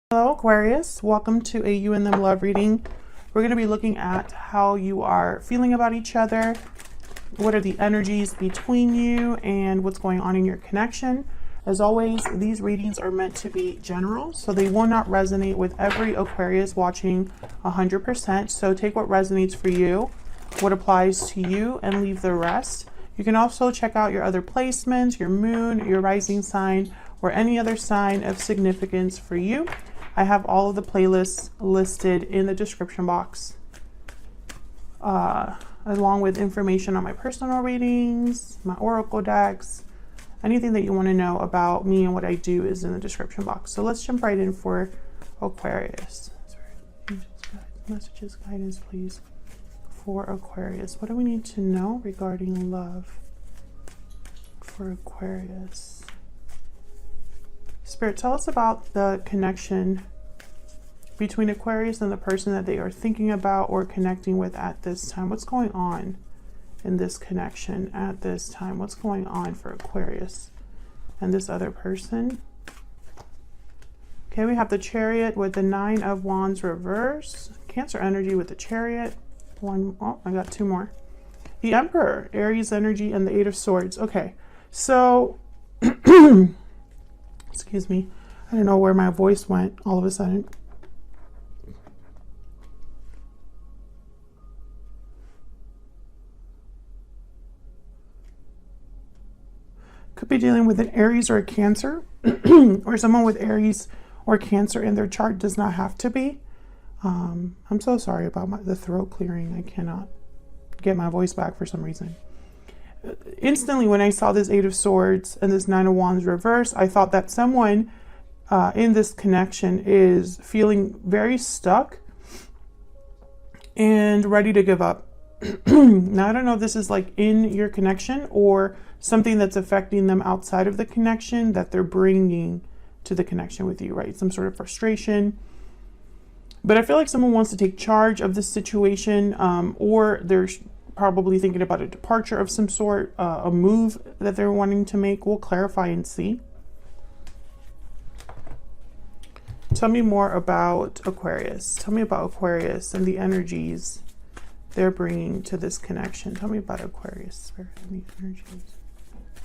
Hello Aquarius, welcome to a You and Them love reading. We're going to be looking at how you are feeling about each other, what are the energies between you, and what's going on in your connection. As always, these readings are meant to be general, so they will not resonate with every Aquarius watching 100%. So take what resonates for you, what applies to you, and leave the rest. You can also check out your other placements, your moon, your rising sign, or any other sign of significance for you. I have all of the playlists listed in the description box, along with information on my personal readings, my oracle decks. Anything that you want to know about me and what I do is in the description box. So let's jump right in for Aquarius. Messages, guidance, please, for Aquarius. What do we need to know regarding love for Aquarius? Spirit, tell us about the connection between Aquarius and the person that they are thinking about or connecting with at this time. What's going on in this connection at this time? What's going on for Aquarius and this other person? Okay, we have the Chariot with the 9 of Wands reverse. Cancer energy with the Chariot. Oh, I got two more. The Emperor, Aries energy, and the 8 of Swords. Okay, so... Excuse me. I don't know where my voice went all of a sudden. Could be dealing with an Aries or a Cancer, or someone with Aries or Cancer in their chart. Does not have to be. I'm so sorry about the throat clearing. I cannot get my voice back for some reason. Instantly, when I saw this 8 of Swords and this 9 of Wands reverse, I thought that someone in this connection is feeling very stuck and ready to give up. Now, I don't know if this is like in your connection or something that's affecting them outside of the connection that they're bringing to the connection with you, right? Some sort of frustration. But I feel like someone wants to take charge of this situation, or they're probably thinking about a departure of some sort, a move that they're wanting to make. We'll clarify and see. Tell me more about Aquarius. Tell me about Aquarius and the energies they're bringing to this connection. Tell me about Aquarius, Spirit, and the energies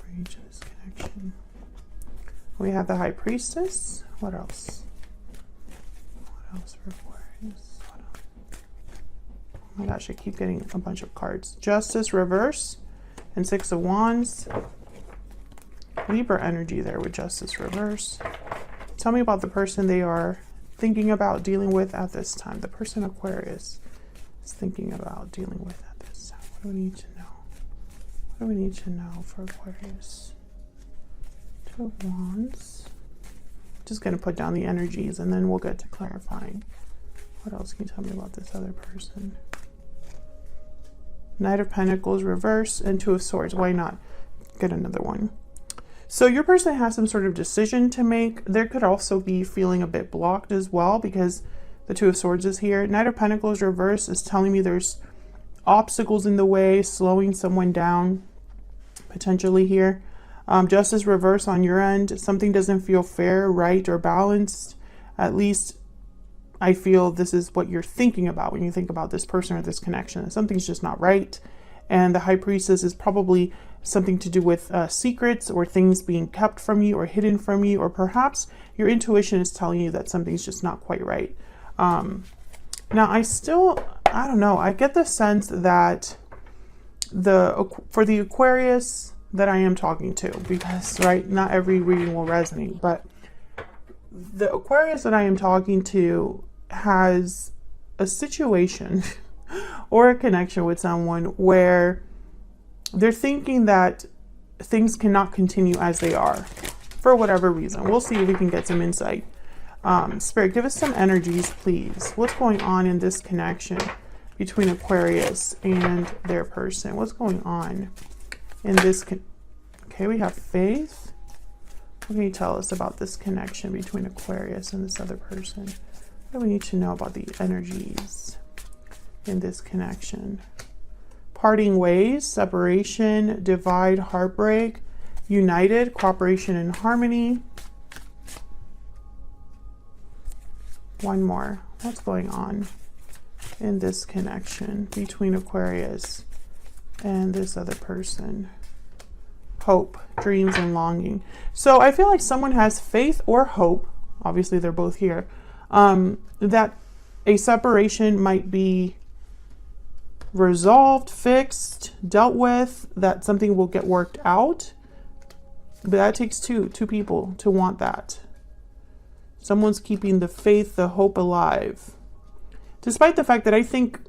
bringing to this connection. We have the High Priestess. What else? What else for Aquarius? What else? Oh my gosh, I keep getting a bunch of cards. Justice reverse and 6 of Wands. Libra energy there with Justice reverse. Tell me about the person they are thinking about dealing with at this time. The person Aquarius is thinking about dealing with at this time. What do we need to know? What do we need to know for Aquarius? 2 of Wands. Just going to put down the energies and then we'll get to clarifying. What else can you tell me about this other person? Knight of Pentacles reverse and 2 of Swords. Why not get another one? So your person has some sort of decision to make. There could also be feeling a bit blocked as well because the 2 of Swords is here. Knight of Pentacles reverse is telling me there's obstacles in the way, slowing someone down potentially here. Justice reverse on your end. Something doesn't feel fair, right, or balanced. At least I feel this is what you're thinking about when you think about this person or this connection. Something's just not right. And the High Priestess is probably something to do with secrets or things being kept from you or hidden from you, or perhaps your intuition is telling you that something's just not quite right. Now, I don't know. I get the sense that for the Aquarius that I am talking to, because, right, not every reading will resonate, but the Aquarius that I am talking to has a situation or a connection with someone where they're thinking that things cannot continue as they are for whatever reason. We'll see if we can get some insight. Spirit, give us some energies, please. What's going on in this connection between Aquarius and their person? What's going on in this? Okay, we have Faith. What can you tell us about this connection between Aquarius and this other person? What do we need to know about the energies in this connection? Parting ways, separation, divide, heartbreak, united, cooperation and harmony, One more. What's going on in this connection between Aquarius and this other person? Hope, dreams, and longing. So I feel like someone has faith or hope, obviously they're both here, that a separation might be resolved, fixed, dealt with, that something will get worked out. But that takes two people to want that. Someone's keeping the faith, the hope alive. Despite the fact that I think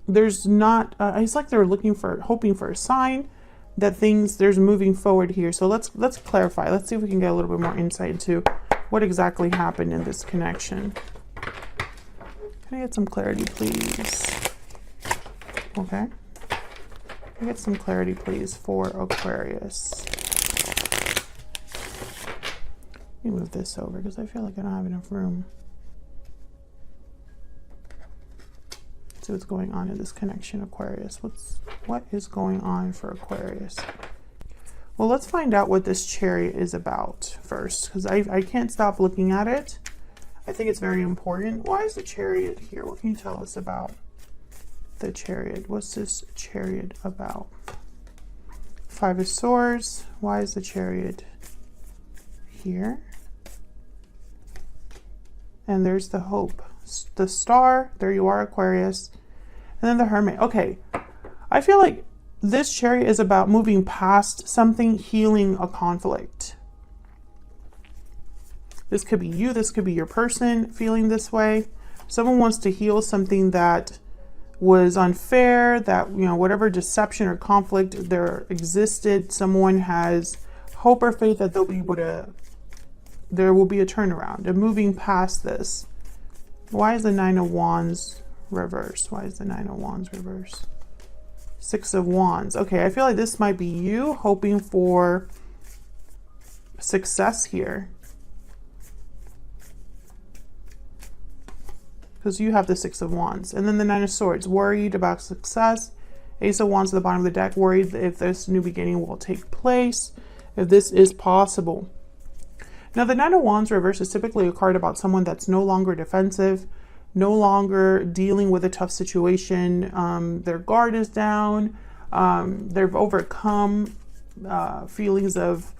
there's not, it's like they're hoping for a sign that there's moving forward here. So let's clarify. Let's see if we can get a little bit more insight into what exactly happened in this connection. Can I get some clarity, please? Okay. Can I get some clarity, please, for Aquarius? Let me move this over because I feel like I don't have enough room. Let's see what's going on in this connection, Aquarius. What is going on for Aquarius? Well, let's find out what this chariot is about first, because I can't stop looking at it. I think it's very important. Why is the chariot here? What can you tell us about the chariot? What's this chariot about? Five of Swords. Why is the chariot here? And there's the hope, the star. There you are, Aquarius. And then the Hermit. Okay, I feel like this chariot is about moving past something, healing a conflict. This could be you, this could be your person feeling this way. Someone wants to heal something that was unfair, that, you know, whatever deception or conflict there existed, someone has hope or faith that they'll be able to, there will be a turnaround and moving past this. Why is the Nine of Wands reversed? Why is the Nine of Wands reversed? Six of Wands. Okay, I feel like this might be you hoping for success here. Because you have the Six of Wands. And then the Nine of Swords. Worried about success. Ace of Wands at the bottom of the deck. Worried if this new beginning will take place. If this is possible. Now, the Nine of Wands reverse is typically a card about someone that's no longer defensive, no longer dealing with a tough situation. Their guard is down. They've overcome feelings of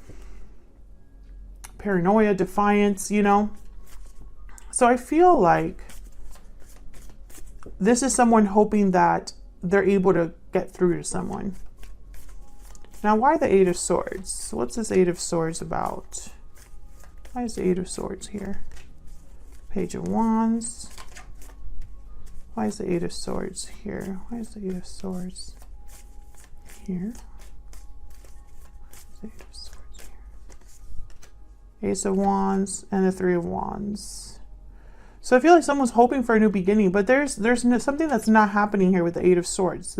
paranoia, defiance, you know. So I feel like this is someone hoping that they're able to get through to someone. Now, why the Eight of Swords? What's this Eight of Swords about? Why is the Eight of Swords here? Page of Wands. Why is the Eight of Swords here? Why is the Eight of Swords here? The Eight of Swords here. Ace of Wands and the Three of Wands. So I feel like someone's hoping for a new beginning, but there's something that's not happening here with the Eight of Swords.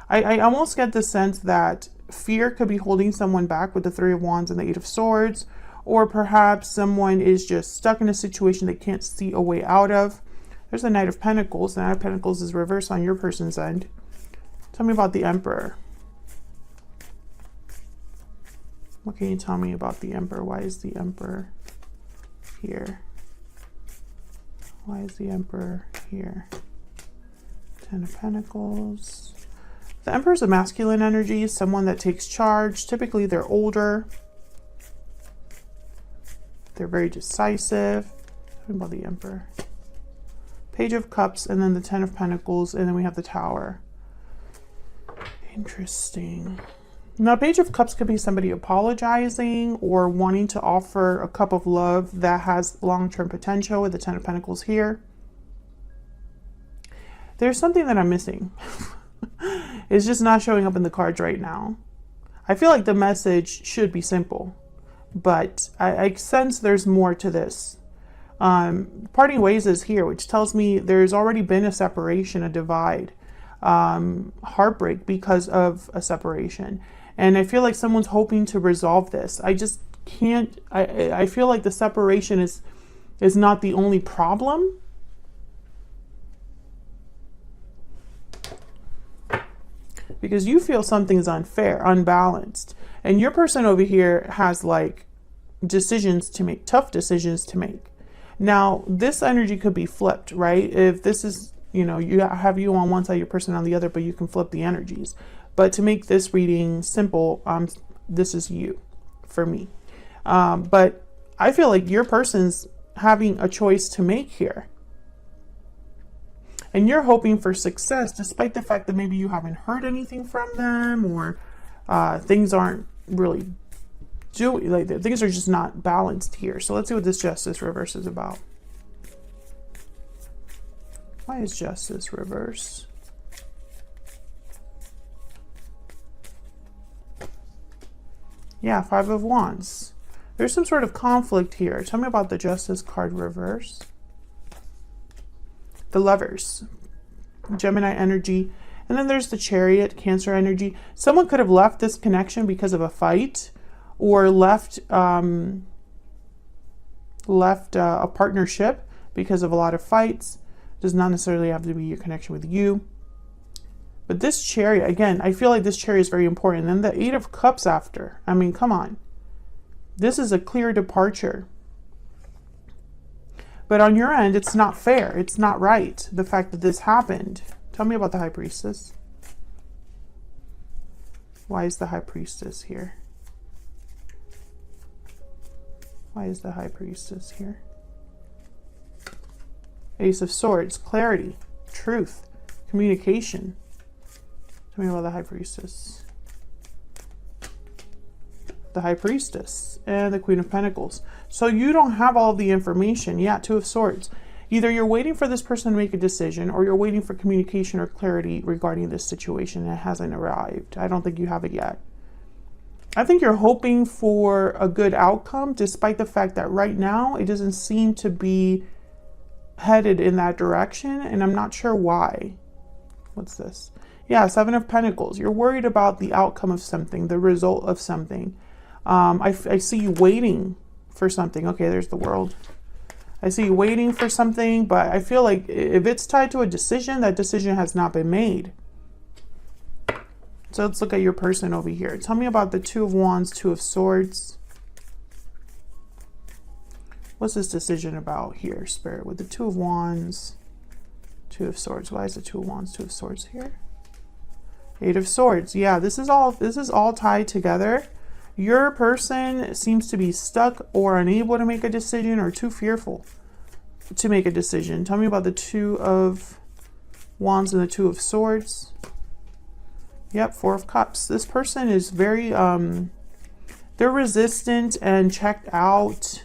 I almost get the sense that fear could be holding someone back with the Three of Wands and the Eight of Swords. Or perhaps someone is just stuck in a situation they can't see a way out of. There's the Knight of Pentacles. The Knight of Pentacles is reversed on your person's end. Tell me about the Emperor. What can you tell me about the Emperor? Why is the Emperor here? Why is the Emperor here? Ten of Pentacles. The Emperor is a masculine energy, someone that takes charge. Typically, they're older. They're very decisive. What about the Emperor? Page of Cups, and then the Ten of Pentacles, and then we have the Tower. Interesting. Now, Page of Cups could be somebody apologizing or wanting to offer a cup of love that has long-term potential with the Ten of Pentacles here. There's something that I'm missing. It's just not showing up in the cards right now. I feel like the message should be simple, but I sense there's more to this. Parting ways is here, which tells me there's already been a separation, a divide, heartbreak because of a separation. And I feel like someone's hoping to resolve this. I just can't, I feel like the separation is not the only problem. Because you feel something's unfair, unbalanced. And your person over here has like decisions to make, tough decisions to make. Now, this energy could be flipped, right? If this is, you know, you have you on one side, your person on the other, but you can flip the energies. But to make this reading simple, this is you for me. But I feel like your person's having a choice to make here. And you're hoping for success, despite the fact that maybe you haven't heard anything from them, or things aren't really doing, like, things are just not balanced here. So let's see what this Justice reverse is about. Why is Justice reverse? Yeah, Five of Wands. There's some sort of conflict here. Tell me about the Justice card reverse. The Lovers, Gemini energy. And then there's the Chariot, Cancer energy. Someone could have left this connection because of a fight, or left a partnership because of a lot of fights. Does not necessarily have to be your connection with you. But this Chariot, again, I feel like this Chariot is very important. And then the Eight of Cups after. I mean, come on. This is a clear departure. But on your end, it's not fair. It's not right, the fact that this happened. Tell me about the High Priestess. Why is the High Priestess here? Why is the High Priestess here? Ace of Swords, clarity, truth, communication. Tell me about the High Priestess. The High Priestess and the Queen of Pentacles. So you don't have all of the information. Yeah, Two of Swords. Either you're waiting for this person to make a decision, or you're waiting for communication or clarity regarding this situation that hasn't arrived. I don't think you have it yet. I think you're hoping for a good outcome, despite the fact that right now it doesn't seem to be headed in that direction, and I'm not sure why. What's this? Yeah, Seven of Pentacles. You're worried about the outcome of something, the result of something. I see you waiting for something. Okay, there's the World. I see you waiting for something, but I feel like if it's tied to a decision, that decision has not been made. So let's look at your person over here. Tell me about the Two of Wands, Two of Swords. What's this decision about here, Spirit? With the Two of Wands, Two of Swords. Why is the Two of Wands, Two of Swords here? Eight of Swords. Yeah, this is all tied together. Your person seems to be stuck or unable to make a decision, or too fearful to make a decision. Tell me about the Two of Wands and the Two of Swords. Yep, Four of Cups. This person is very, they're resistant and checked out,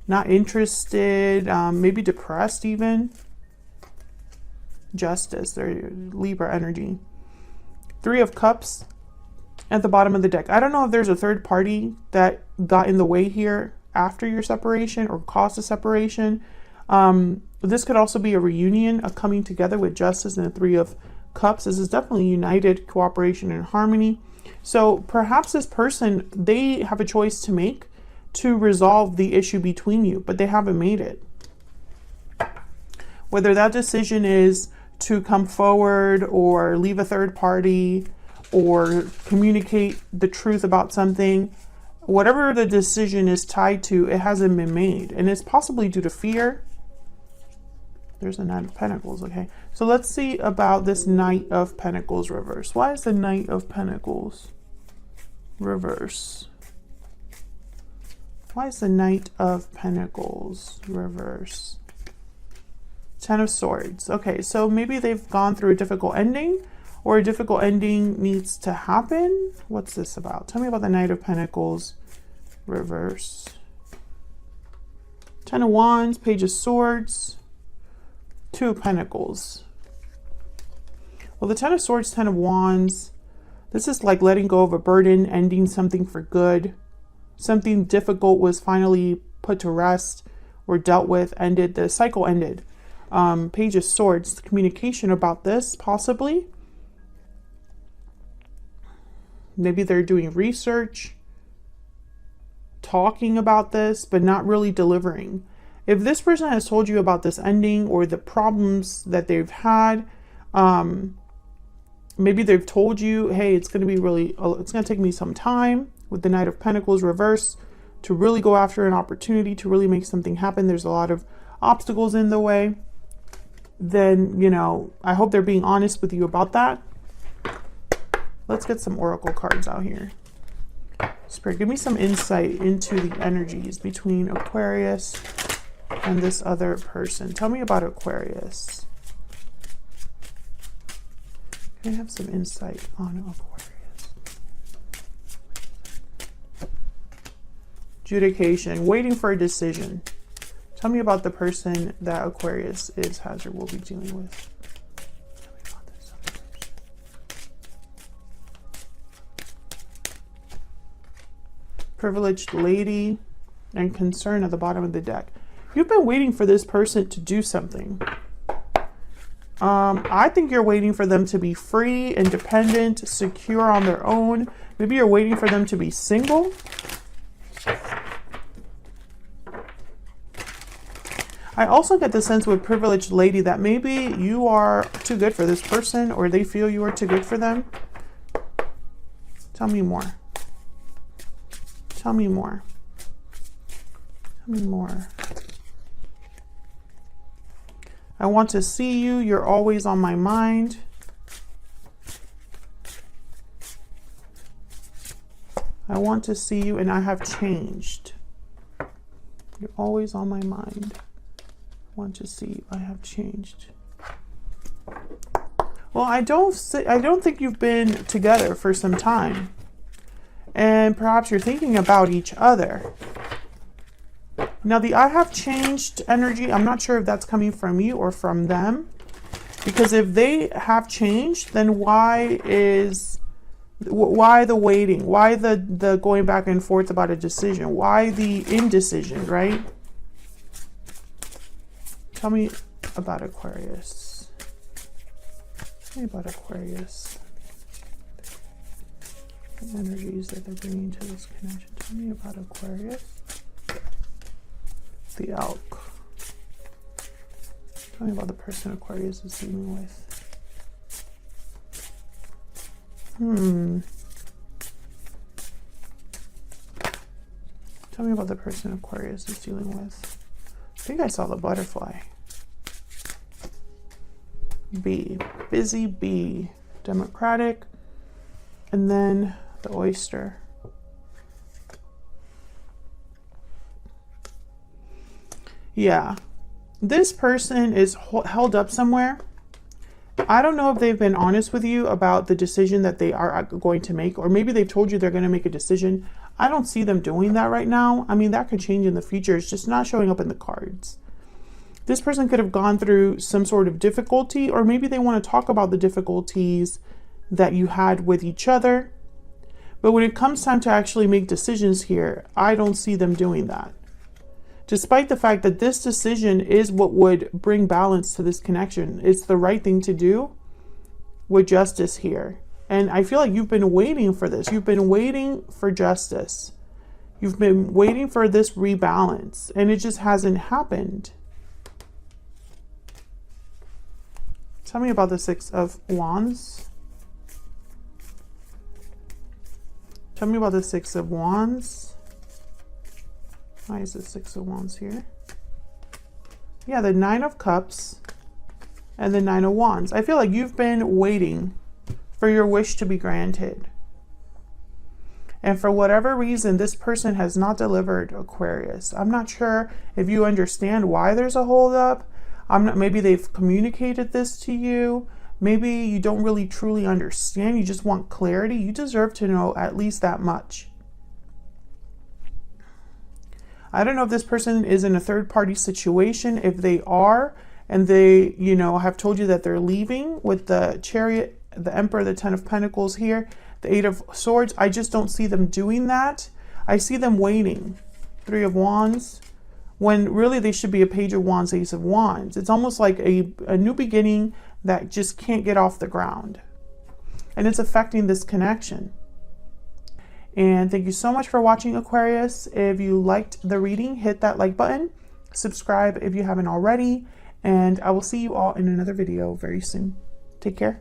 not interested, maybe depressed even. Justice, they're Libra energy. Three of Cups at the bottom of the deck. I don't know if there's a third party that got in the way here after your separation or caused a separation. This could also be a reunion, a coming together with Justice and the Three of Cups. This is definitely united, cooperation, and harmony. So perhaps this person, they have a choice to make to resolve the issue between you, but they haven't made it. Whether that decision is to come forward or leave a third party or communicate the truth about something, whatever the decision is tied to, it hasn't been made. And it's possibly due to fear. There's a Knight of Pentacles. Okay, so let's see about this Knight of Pentacles reverse. Why is the Knight of Pentacles reverse? Why is the Knight of Pentacles reverse? Ten of Swords. Okay, so maybe they've gone through a difficult ending, or a difficult ending needs to happen. What's this about? Tell me about the Knight of Pentacles reverse. Ten of Wands, Page of Swords, Two of Pentacles. Well, the Ten of Swords, Ten of Wands, this is like letting go of a burden, ending something for good. Something difficult was finally put to rest or dealt with, ended, the cycle ended. Page of Swords, communication about this, possibly. Maybe they're doing research, talking about this, but not really delivering. If this person has told you about this ending or the problems that they've had, maybe they've told you, hey, it's going to take me some time with the Knight of Pentacles reverse to really go after an opportunity, to really make something happen. There's a lot of obstacles in the way, then, you know, I hope they're being honest with you about that. Let's get some oracle cards out here. Spirit, give me some insight into the energies between Aquarius and this other person. Tell me about Aquarius. Can I have some insight on Aquarius? Adjudication, waiting for a decision. Tell me about the person that Aquarius has or will be dealing with. Tell me about this other person. Privileged lady and concern at the bottom of the deck. You've been waiting for this person to do something. I think you're waiting for them to be free, independent, secure on their own. Maybe you're waiting for them to be single. I also get the sense with privileged lady that maybe you are too good for this person, or they feel you are too good for them. Tell me more. Tell me more. Tell me more. I want to see you. You're always on my mind. I want to see you, and I have changed. You're always on my mind. I want to see you. I have changed. Well, I don't think you've been together for some time, and perhaps you're thinking about each other. Now, the I have changed energy, I'm not sure if that's coming from you or from them. Because if they have changed, then why the waiting? Why the going back and forth about a decision? Why the indecision, right? Tell me about Aquarius. Tell me about Aquarius. The energies that they're bringing to this connection. Tell me about Aquarius. The elk. Tell me about the person Aquarius is dealing with. Tell me about the person Aquarius is dealing with. I think I saw the butterfly. Bee. Busy bee. Democratic. And then the oyster. Yeah, this person is held up somewhere. I don't know if they've been honest with you about the decision that they are going to make, or maybe they've told you they're going to make a decision. I don't see them doing that right now. I mean, that could change in the future. It's just not showing up in the cards. This person could have gone through some sort of difficulty, or maybe they want to talk about the difficulties that you had with each other. But when it comes time to actually make decisions here, I don't see them doing that. Despite the fact that this decision is what would bring balance to this connection. It's the right thing to do with justice here. And I feel like you've been waiting for this. You've been waiting for justice. You've been waiting for this rebalance, and it just hasn't happened. Tell me about the Six of Wands. Tell me about the Six of Wands. Why is the Six of Wands here? Yeah, the Nine of Cups and the Nine of Wands. I feel like you've been waiting for your wish to be granted. And for whatever reason, this person has not delivered, Aquarius. I'm not sure if you understand why there's a holdup. Maybe they've communicated this to you. Maybe you don't really truly understand. You just want clarity. You deserve to know at least that much. I don't know if this person is in a third-party situation. If they are, and they, you know, have told you that they're leaving with the Chariot, the Emperor, the Ten of Pentacles here, the Eight of Swords, I just don't see them doing that. I see them waiting. Three of Wands, when really they should be a Page of Wands, Ace of Wands. It's almost like a new beginning that just can't get off the ground. And it's affecting this connection. And thank you so much for watching, Aquarius. If you liked the reading, hit that like button. Subscribe if you haven't already. And I will see you all in another video very soon. Take care.